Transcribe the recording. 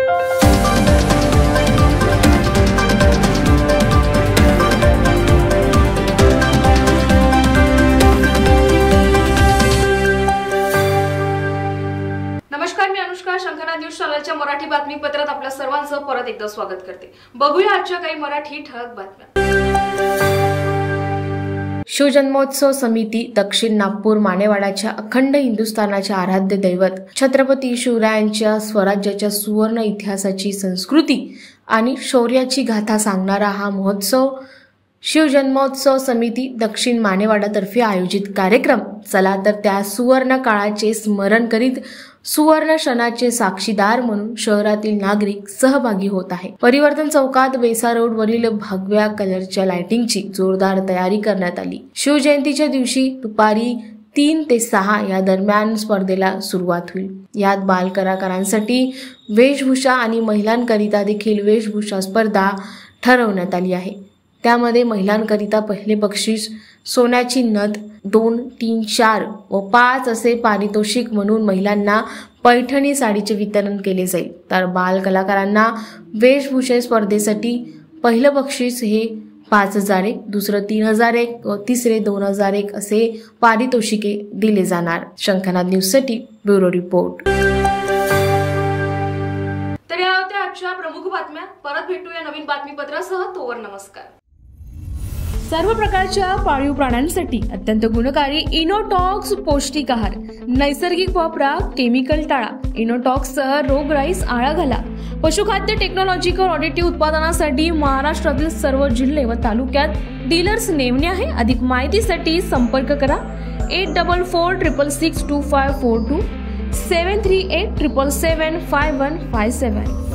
नमस्कार, मी अनुष्का. शंखनाद न्यूज चॅनलच्या मराठी बातमीपत्रात आपल्या सर्वांचं परत एकदा स्वागत करते. बघूया आजच्या काही मराठी ठळक बातम्या. शिवजन्मोत्सव समिती दक्षिण नागपूर मानेवाडाच्या अखंड हिंदुस्थानाच्या आराध्य दैवत छत्रपती शिवरायांच्या स्वराज्याच्या सुवर्ण इतिहासाची संस्कृती आणि शौर्याची गाथा सांगणारा हा महोत्सव शिवजन्मोत्सव समिती दक्षिण मानेवाडातर्फे आयोजित कार्यक्रम. चला तर त्या सुवर्ण काळाचे स्मरण करीत सुवर्ण क्षणाचे साक्षीदार म्हणून शहरातील नागरिक सहभागी होत आहे. परिवर्तन चौकात वेसा रोड वरील भगव्या कलरच्या लाइटिंगची जोरदार तयारी करण्यात आली. शिवजयंतीच्या दिवशी दुपारी 3 ते 6 या दरम्यान स्पर्धेला सुरुवात होईल. यात बाल कलाकारांसाठी वेशभूषा आणि महिलांकरिता देखील वेशभूषा स्पर्धा ठरवण्यात आली आहे. त्यामध्ये महिलांकरिता पहिले बक्षीस सोन्याची नथ 2, 3, 4 व 5 असे पारितोषिक म्हणून महिलांना पैठणी साडीचे वितरण केले जाईल. तर बाल कलाकारांना वेशभूषा स्पर्धेसाठी पहिलं बक्षीस हे 5,001, दुसरं 3,001 व तिसरे 2,001 असे पारितोषिके दिले जाणार. शंखनाद न्यूजसाठी ब्युरो रिपोर्ट. तर या होत्या आजच्या प्रमुख बातम्या. परत भेटूया नवीन बातमीपत्रासह. तोवर नमस्कार. सर्व प्रकारच्या पाळीव प्राण्यांसाठी अत्यंत गुणकारी इनोटॉक्स पौष्टिक आहार. नैसर्गिक वापरा, केमिकल टाळा. इनोटॉक्ससह रोगराईस आळा घाला. पशुखाद्य टेक्नॉलॉजिकल ऑडिटिव्ह उत्पादनासाठी महाराष्ट्रातील सर्व जिल्हे व तालुक्यात डीलर्स नेमणे आहे. अधिक माहितीसाठी संपर्क करा 8446662542 738777557.